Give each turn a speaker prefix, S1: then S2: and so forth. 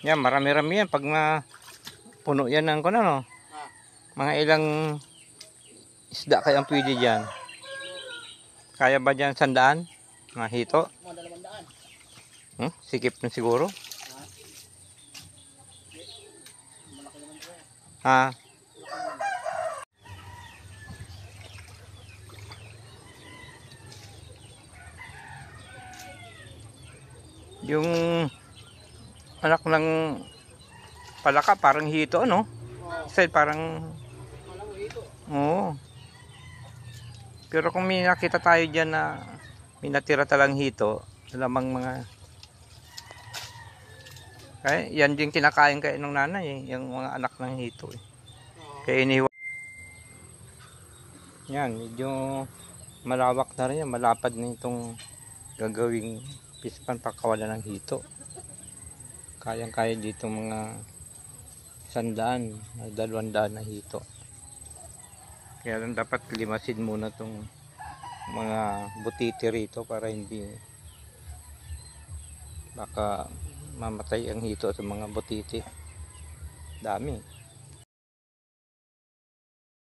S1: Yan, marami-rami yan. Pag puno yan ng kuno, no? Mga ilang isda kayang pwede dyan. Kaya ba dyan 100? Mga hito?
S2: Mga 200.
S1: Sikip na siguro. Ha? Yung anak ng palaka parang hito, no? Style parang oo. Pero kung may nakita tayo dyan na may natira talang hito, lamang mga yan din kinakain kayo ng nanay yung mga anak ng hito kaya iniwan. Yan, medyo malawak na rin yan, malapad na itong gagawing pispan pagkawala ng hito. Kayang-kaya dito mga 100, 200 na hito. Kaya lang dapat limasin muna itong mga butiti rito para hindi baka mamatay ang hito sa mga butiti. Dami.